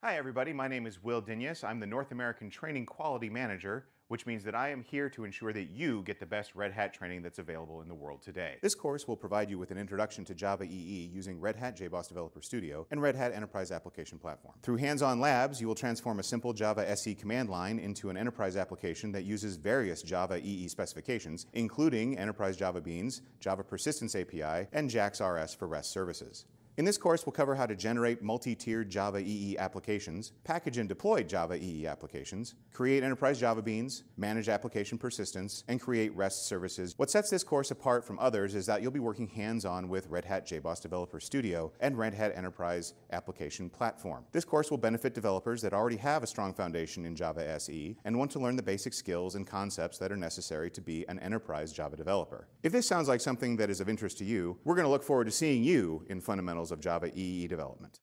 Hi everybody, my name is Will Dinyas. I'm the North American Training Quality Manager, which means that I am here to ensure that you get the best Red Hat training that's available in the world today. This course will provide you with an introduction to Java EE using Red Hat JBoss Developer Studio and Red Hat Enterprise Application Platform. Through hands-on labs, you will transform a simple Java SE command line into an enterprise application that uses various Java EE specifications, including Enterprise Java Beans, Java Persistence API, and JAX-RS for REST services. In this course, we'll cover how to generate multi-tiered Java EE applications, package and deploy Java EE applications, create enterprise Java Beans, manage application persistence, and create REST services. What sets this course apart from others is that you'll be working hands-on with Red Hat JBoss Developer Studio and Red Hat Enterprise Application Platform. This course will benefit developers that already have a strong foundation in Java SE and want to learn the basic skills and concepts that are necessary to be an enterprise Java developer. If this sounds like something that is of interest to you, we're going to look forward to seeing you in Fundamentals of Java EE development.